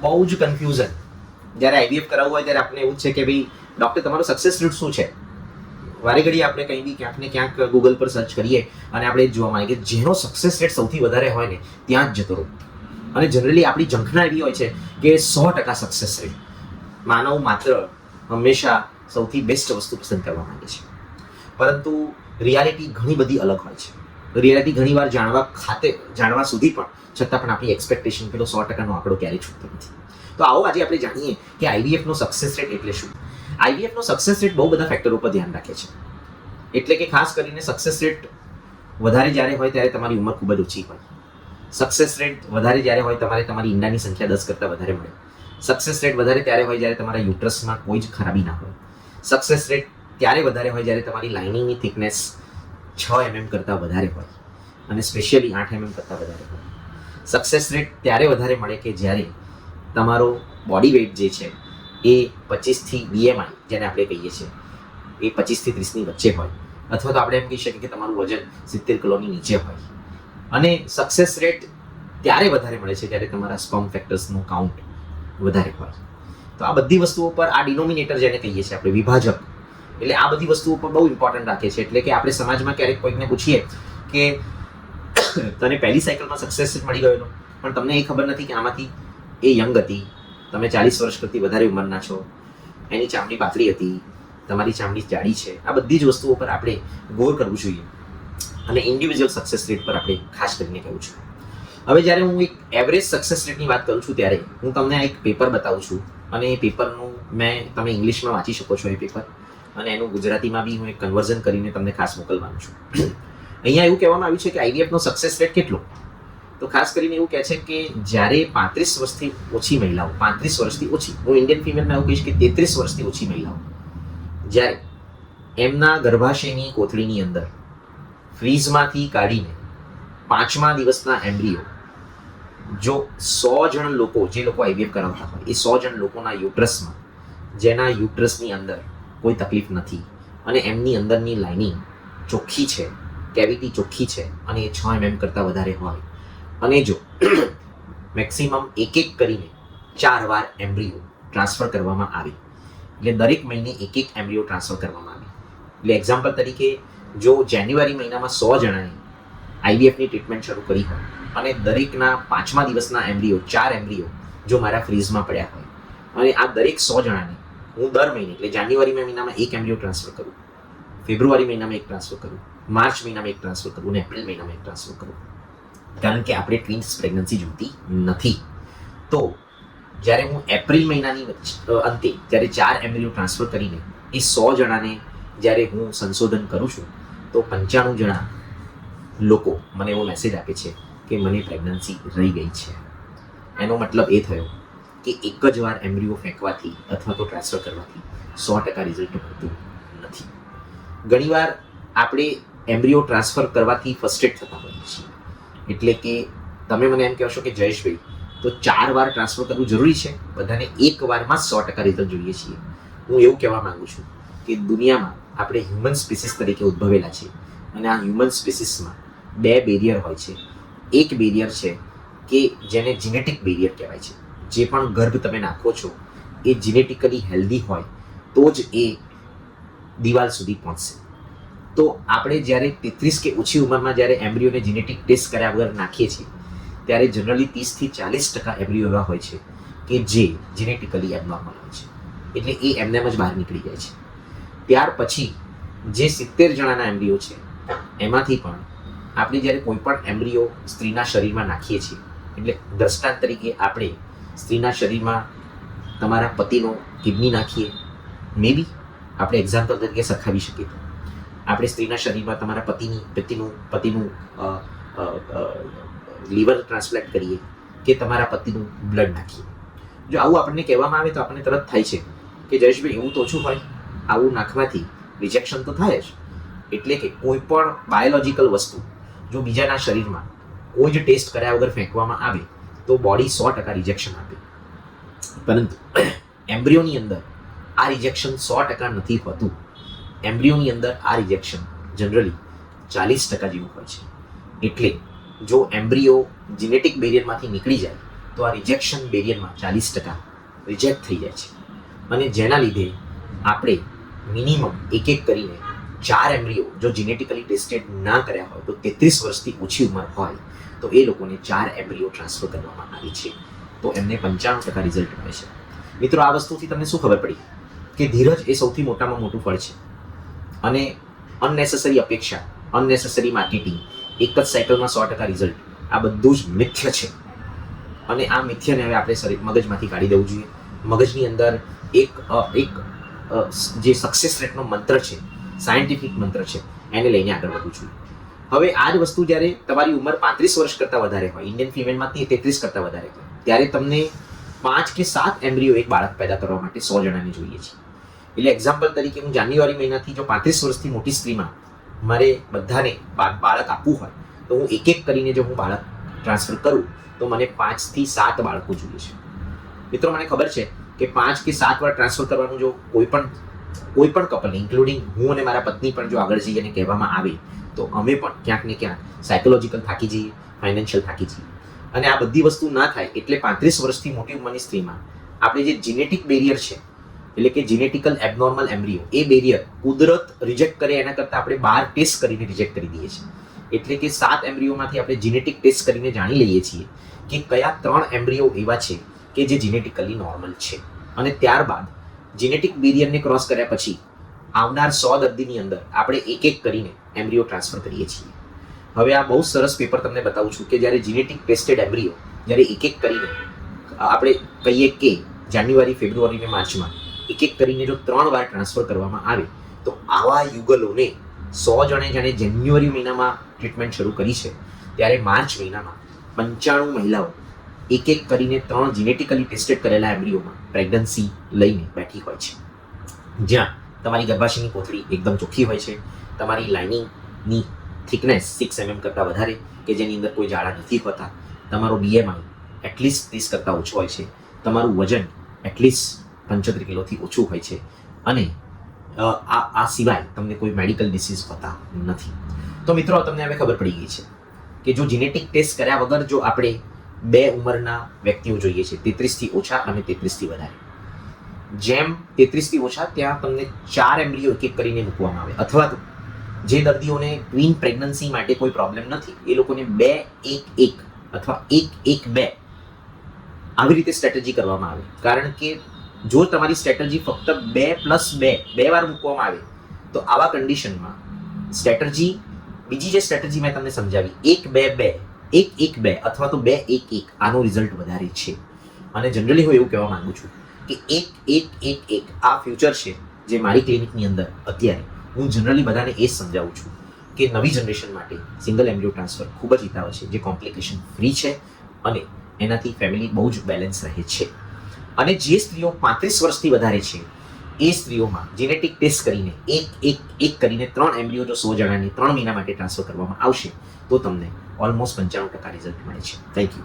બહુ જ કન્ફ્યુઝન. જ્યારે આઈવીએફ કરાવવું હોય ત્યારે આપણે એવું જ છે કે ભાઈ ડૉક્ટર તમારું સક્સેસ રેટ શું છે. વારે ઘડી આપણે કંઈ બી ક્યાંક ને ક્યાંક ગૂગલ પર સર્ચ કરીએ અને આપણે જ જોવા માંગે કે જેનો સક્સેસ રેટ સૌથી વધારે હોય ને ત્યાં જ જતો રહો. અને જનરલી આપણી ઝંખના એવી હોય છે કે 100% સક્સેસ રેટ. માનવ માત્ર હંમેશા સૌથી બેસ્ટ વસ્તુ પસંદ કરવા માંગે છે, પરંતુ રિયાલિટી ઘણી બધી અલગ હોય છે. રિયાલિટી ઘણીવાર જાણવા સુધી પણ છતાં પણ આપણી એક્સપેક્ટેશન પેલો 100%નો આંકડો ક્યારેય છૂટતો નથી. તો આવો આજે આપણે જાણીએ કે આઈવીએફનો સક્સેસ રેટ એટલે શું. આઈવીએફનો સક્સેસ રેટ બહુ બધા ફેક્ટરો પર ધ્યાન રાખે છે. એટલે કે ખાસ કરીને સક્સેસ રેટ વધારે જ્યારે હોય ત્યારે તમારી ઉંમર ખૂબ જ ઓછી હોય. સક્સેસ રેટ વધારે જ્યારે હોય તમારી ઈંડાની સંખ્યા 10 કરતાં વધારે મળે. સક્સેસ રેટ વધારે ત્યારે હોય જ્યારે તમારા યુટ્રસમાં કોઈ જ ખરાબી ના હોય. સક્સેસ રેટ ત્યારે વધારે હોય જ્યારે તમારી લાઇનિંગની થિકનેસ 6 mm કરતાં વધારે હોય અને સ્પેશિયલી 8 mm કરતાં વધારે હોય. સક્સેસ રેટ ત્યારે વધારે મળે કે જ્યારે તમારો બોડી વેઇટ જે છે એ 25 થી બીએમઆઈ જેને આપણે કહીએ છીએ એ 25 થી 30ની વચ્ચે હોય, અથવા તો આપણે એમ કહી શકીએ કે તમારું વજન 70 કિલોની નીચે હોય. અને સક્સેસ રેટ ત્યારે વધારે મળે છે જ્યારે તમારા સ્પર્મ ફેક્ટર્સનું કાઉન્ટ વધારે હોય. તો આ બધી વસ્તુઓ પર આ ડિનોમિનેટર જેને કહીએ છીએ આપણે વિભાજક, એટલે આ બધી વસ્તુઓ પર બહુ ઇમ્પોર્ટન્ટ રાખે છે. એટલે કે આપણે સમાજમાં ક્યારેક કોઈકને પૂછીએ કે તને પહેલી સાયકલમાં સક્સેસ રેટ મળી ગયેલો, પણ તમને એ ખબર નથી કે આમાંથી એ યંગ હતી, તમે 40 વર્ષ કરતી વધારે ઉંમરના છો, એની ચામડી પાતળી હતી, તમારી ચામડી જાડી છે. આ બધી જ વસ્તુઓ પર આપણે ગૌર કરવું જોઈએ અને ઇન્ડિવિજ્યુઅલ સક્સેસ રેટ પર આપણે ખાસ કરીને કહેવું છું. હવે જ્યારે હું એક એવરેજ સક્સેસ રેટની વાત કરું છું ત્યારે હું તમને આ એક પેપર બતાવું છું અને એ પેપરનું તમે ઇંગ્લિશમાં વાંચી શકો છો એ પેપર, અને એનું ગુજરાતીમાં બી હું એક કન્વર્ઝન કરીને તમને ખાસ મોકલવાનું છું. અહીંયા એવું કહેવામાં આવ્યું છે કે આઈવીએફનો સક્સેસ રેટ કેટલો, તો ખાસ કરીને એવું કહે છે કે જ્યારે 35 વર્ષથી ઓછી મહિલાઓ, 35 વર્ષથી ઓછી, હું ઇન્ડિયન ફિમેલમાં એવું કહીશ કે 33 વર્ષથી ઓછી મહિલાઓ, જ્યારે એમના ગર્ભાશયની કોથળીની અંદર ફ્રીઝમાંથી કાઢીને 5મા દિવસના એમ્બ્રિયો, જો 100 જણ લોકો, જે લોકો આઈવીએફ કરાવતા હોય એ 100 જણ લોકોના યુટ્રસમાં, જેના યુટ્રસની અંદર કોઈ તકલીફ નથી અને એમની અંદરની લાઇનિંગ ચોખ્ખી છે, કેવિટી ચોખ્ખી છે અને એ 6 mm કરતાં વધારે હોય, અને જો મેક્સિમમ એક કરીને 4 વાર એમ્બ્રિયો ટ્રાન્સફર કરવામાં આવે, એટલે દરેક મહિને એક એમ્બ્રિયો ટ્રાન્સફર કરવામાં આવે. એટલે એક્ઝામ્પલ તરીકે જો જાન્યુઆરી મહિનામાં 100 જણાએ આઈવીએફની ટ્રીટમેન્ટ શરૂ કરી હોય અને દરેકના 5મા દિવસના એમ્બ્રિયો, 4 એમ્બ્રિયો જો મારા ફ્રીઝમાં પડ્યા હોય, અને આ દરેક 100 જણાને હું દર મહિને, એટલે જાન્યુઆરી મહિનામાં એક એમ્બ્રિયો ટ્રાન્સફર કરું, ફેબ્રુઆરી મહિનામાં એક ટ્રાન્સફર કરું, માર્ચ મહિનામાં એક ટ્રાન્સફર કરું અને એપ્રિલ મહિનામાં એક ટ્રાન્સફર કરું, કારણ કે આપણે ટ્વિન્સ પ્રેગ્નન્સી જોઈતી નથી. તો જ્યારે હું એપ્રિલ મહિનાની અંતે જ્યારે 4 એમ્બ્રિયો ટ્રાન્સફર કરીને એ 100 જણાને જ્યારે હું સંશોધન કરું છું તો 95 જણા લોકો મને એવો મેસેજ આપે છે કે મને પ્રેગ્નન્સી રહી ગઈ છે. એનો મતલબ એ થયો કે એક જ વાર એમ્બ્રિયો ફેંકવાથી અથવા તો ટ્રાન્સફર કરવાથી 100% રિઝલ્ટ મળતું નથી. ઘણીવાર આપણે એમ્બ્રિયો ટ્રાન્સફર કરવાથી ફ્રસ્ટ્રેટ થતા હોઈએ છીએ. એટલે કે તમે મને એમ કહેશો કે જયેશભાઈ, તો 4 વાર ટ્રાન્સફર કરવું જરૂરી છે? બધાને એક વારમાં 100% રિઝલ્ટ જોઈએ છીએ. હું એવું કહેવા માંગુ છું કે દુનિયામાં આપણે હ્યુમન સ્પીસીસ તરીકે ઉદ્ભવેલા છીએ અને આ હ્યુમન સ્પીસીસમાં 2 બેરિયર હોય છે. એક બેરિયર છે કે જેને જીનેટિક બેરિયર કહેવાય છે. જે પણ ગર્ભ તમે નાખો છો એ જીનેટિકલી હેલ્ધી હોય તો જ એ દિવાલ સુધી પહોંચશે. તો આપણે જ્યારે 33 કે ઓછી ઉંમરમાં જ્યારે એમ્બ્રિયોને જીનેટિક ટેસ્ટ કર્યા વગર નાખીએ છીએ ત્યારે જનરલી 30 થી 40% એમ્બ્રિયો એવા હોય છે કે જે જીનેટિકલી એબનોર્મલ હોય છે, એટલે એ એમનેમ જ બહાર નીકળી જાય છે. ત્યાર પછી જે 70 જણાના એમ્બ્રિયો છે એમાંથી પણ આપણે જ્યારે કોઈ પણ એમ્બ્રિયો સ્ત્રીના શરીરમાં નાખીએ છીએ, એટલે દ્રષ્ટાંત તરીકે આપણે સ્ત્રીના શરીરમાં તમારા પતિનો કિડની નાખીએ, મે બી આપણે એક્ઝામ્પલ તરીકે સરખાવી શકીએ. આપણે સ્ત્રીના શરીરમાં તમારા પતિનું લીવર ટ્રાન્સપ્લાન્ટ કરીએ કે તમારા પતિનું બ્લડ નાખીએ. જો આવું આપણને કહેવામાં આવે તો આપણને તરત થાય છે કે જયેશભાઈ એવું તો ઓછું હોય, આવું નાખવાથી રિજેક્શન તો થાય જ. એટલે કે કોઈ પણ બાયોલોજિકલ વસ્તુ જો બીજાના શરીરમાં કોઈ જ ટેસ્ટ કર્યા વગર ફેંકવામાં આવે તો બોડી 100% રિજેક્શન આપે. પરંતુ એમ્બ્રિયોની અંદર આ રિજેક્શન 100% નથી હોતું. એમ્બ્રિયોની અંદર આ રિજેક્શન જનરલી 40% જેવું હોય છે. એટલે જો એમ્બ્રિયો જીનેટિક બેરિયરમાંથી નીકળી જાય તો આ રિજેક્શન બેરિયરમાં 40% રિજેક્ટ થઈ જાય છે. અને જેના લીધે આપણે મિનિમમ એક કરીને 4 એમ્બ્રિયો જો જીનેટિકલી ટેસ્ટેડ ના કર્યા હોય તો 33 વર્ષથી ઓછી ઉંમર હોય તો એ લોકોને 4 એમ્બ્રિયો ટ્રાન્સફર કરવામાં આવે છે, તો એમને 95% રિઝલ્ટ મળે છે. મિત્રો, આ વસ્તુથી તમને શું ખબર પડી કે ધીરજ એ સૌથી મોટામાં મોટું ફળ છે. અને અનનેસેસરી અપેક્ષા, અનનેસેસરી માર્કેટિંગ, એક જ સાયકલમાં 100% રિઝલ્ટ, આ બધું જ મિથ્ય છે. અને આ મિથ્યને હવે આપણે શરીર મગજમાંથી કાઢી દેવું જોઈએ. મગજની અંદર એક જે સક્સેસ રેટનો મંત્ર છે, સાયન્ટિફિક મંત્ર છે, એને લઈને આગળ વધવું જોઈએ. હવે આ જ વસ્તુ જ્યારે તમારી ઉંમર 35 વર્ષ કરતાં વધારે હોય, ઇન્ડિયન ફિમેલમાં 33 કરતાં વધારે હોય, ત્યારે તમને 5 કે 7 એમ્બ્રિયો એક બાળક પેદા કરવા માટે 100 જણાને જોઈએ છે. એટલે એક્ઝામ્પલ તરીકે હું જાન્યુઆરી મહિનાથી જો 35 વર્ષથી મોટી સ્ત્રીમાં મારે બધાને બાળક આપવું હોય તો હું એક કરીને જો હું બાળક ટ્રાન્સફર કરું તો મને 5 થી 7 બાળકો જોઈએ છે. મિત્રો, મને ખબર છે કે 5 કે 7 વાર ટ્રાન્સફર કરવાનું જો કોઈ પણ કપલ ઇન્ક્લુડિંગ હું અને મારા પત્ની પણ જો આગળ જઈએ અને કહેવામાં આવે તો અમે પણ ક્યાંક ને ક્યાંક સાયકોલોજીકલ થાકી જઈએ, ફાઇનાન્શિયલ થાકી જઈએ. અને આ બધી વસ્તુ ના થાય એટલે 35 વર્ષથી મોટી ઉંમરની સ્ત્રીમાં આપણે જે જીનેટિક બેરિયર છે, એટલે કે જીનેટિકલ એબનોર્મલ એમ્બ્રિયો, એ બેરિયર કુદરત રિજેક્ટ કરે એના કરતાં આપણે 12 ટેસ્ટ કરીને રિજેક્ટ કરી દઈએ છીએ. એટલે કે 7 એમ્બ્રિયોમાંથી આપણે જીનેટિક ટેસ્ટ કરીને જાણી લઈએ છીએ કે કયા 3 એમ્બ્રિયો એવા છે કે જે જીનેટિકલી નોર્મલ છે. અને ત્યારબાદ જીનેટિક બેરિયરને ક્રોસ કર્યા પછી આવનાર 100 દર્દીની અંદર આપણે એક કરીને એમ્બ્રિયો ટ્રાન્સફર કરીએ છીએ. હવે આ બહુ સરસ પેપર તમને બતાવું છું કે જ્યારે જીનેટિક ટેસ્ટેડ એમ્બ્રિયો જ્યારે એક કરીને આપણે કહીએ કે જાન્યુઆરી, ફેબ્રુઆરી અને માર્ચમાં એક કરીને જો 3 વાર ટ્રાન્સફર કરવામાં આવે તો આવા યુગલોને 100 જણે જાણે જાન્યુઆરી મહિનામાં ટ્રીટમેન્ટ શરૂ કરી છે ત્યારે માર્ચ મહિનામાં 95 મહિલાઓ એક કરીને 3 જીનેટિકલી ટેસ્ટેડ કરેલા એમ્બ્રિયોમાં પ્રેગ્નન્સી લઈને બેઠી હોય છે. જ્યાં તમારી ગર્ભાશયની કોથળી એકદમ ચોખ્ખી હોય છે, તમારી લાઇનિંગની થિકનેસ 6 mm કરતાં વધારે કે જેની અંદર કોઈ જાડા નથી હોતા, તમારો BMI એટલીસ્ટ 30 કરતાં ઓછો હોય છે, તમારું વજન એટલીસ્ટ 75 કિલોથી ઓછું હોય છે, અને આ સિવાય તમને કોઈ મેડિકલ ડિસીઝ હોતા નથી. તો મિત્રો, તમને હવે ખબર પડી ગઈ છે કે જો જીનેટિક ટેસ્ટ કર્યા વગર જો આપણે 2 ઉંમરના વ્યક્તિઓ જોઈએ છે, 33 થી ઓછા અને 33 થી વધારે, જેમ 33 થી ઓછા ત્યાં તમને 4 એમ્બ્રિયો એક કરીને મૂકવામાં આવે, અથવા તો જે દર્દીઓને ટ્વિન પ્રેગ્નન્સી માટે કોઈ પ્રોબ્લેમ નથી એ લોકોને 2-1-1 અથવા 1-1-2 આવી રીતે સ્ટ્રેટેજી કરવામાં આવે. કારણ કે જો તમારી સ્ટ્રેટેજી ફક્ત 2+2 વાર મૂકવામાં આવે તો આવા કન્ડિશનમાં સ્ટ્રેટેજી, બીજી જે સ્ટ્રેટેજી મેં તમને સમજાવી 1-2-2, 1-1-2 અથવા તો 2-1-1, આનો રિઝલ્ટ વધારે છે. અને જનરલી હું એવું કહેવા માંગુ છું કે 1-1-1-1 આ ફ્યુચર છે જે મારી ક્લિનિકની અંદર અત્યારે હું જનરલી બધાને એ જ સમજાવું છું કે નવી જનરેશન માટે સિંગલ એમ્બ્રિયો ટ્રાન્સફર ખૂબ જ હિતાવ છે, જે કોમ્પ્લિકેશન ફ્રી છે અને એનાથી ફેમિલી બહુ જ બેલેન્સ રહે છે. અને જે સ્ત્રીઓ 35 વર્ષથી વધારે છે એ સ્ત્રીઓમાં જીનેટિક ટેસ્ટ કરીને એક કરીને 3 એમ્બ્રિયો જો 100 જણાને 3 મહિના માટે ટ્રાન્સફર કરવામાં આવશે તો તમને ઓલમોસ્ટ 95% રિઝલ્ટ મળે છે. Thank you.